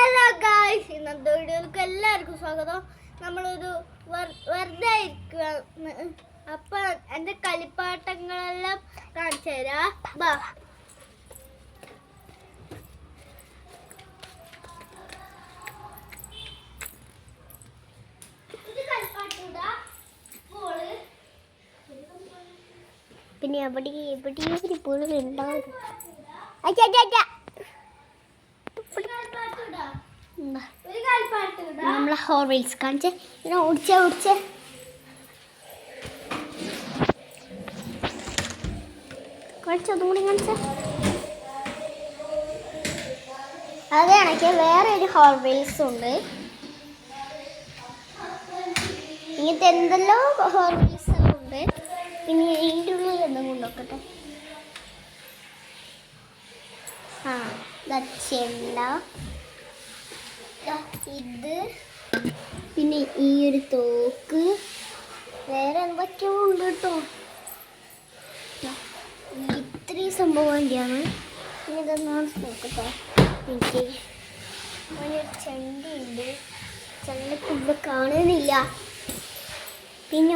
Hello guys, ഇന്നത്തെ വീഡിയോയിലേക്ക് എല്ലാവർക്കും സ്വാഗതം. നമ്മളൊരു വെറുതെ ഇരിക്കുക. അപ്പൊ എൻ്റെ കളിപ്പാട്ടങ്ങളെല്ലാം കാണിച്ചു തരാം. ബാ, പിന്നെ എവിടെ എപ്പോഴും ഉണ്ടാവും. നമ്മളെ ഹോർവെയിൽസ് കാണിച്ച് ഇങ്ങനെ ഓടിച്ചേ കാണിച്ചതും കൂടി കാണിച്ച അത് കണക്ക് വേറെ ഒരു ഹോർവെയിൽസ് ഉണ്ട്. ഇങ്ങനത്തെ എന്തെല്ലോ ഹോർവെയിൽസ് ഉണ്ട്. പിന്നെ ഇതിൻ്റെ ഉള്ളിൽ എന്തും കൊണ്ടുനോക്കട്ടെ. ചെണ്ട, ഇത്, പിന്നെ ഈ ഒരു തോക്ക്, വേറെ എന്തൊക്കെയോ ഉണ്ട് കേട്ടോ. ഇത്രയും സംഭവം വേണ്ടിയാണ്. പിന്നെ ഇതൊന്നാണ് നോക്കട്ടെ. എനിക്ക് ഒരു ചെണ്ടയുണ്ട്. ചെണ്ടക്കുള്ള കാണുന്നില്ല. പിന്നെ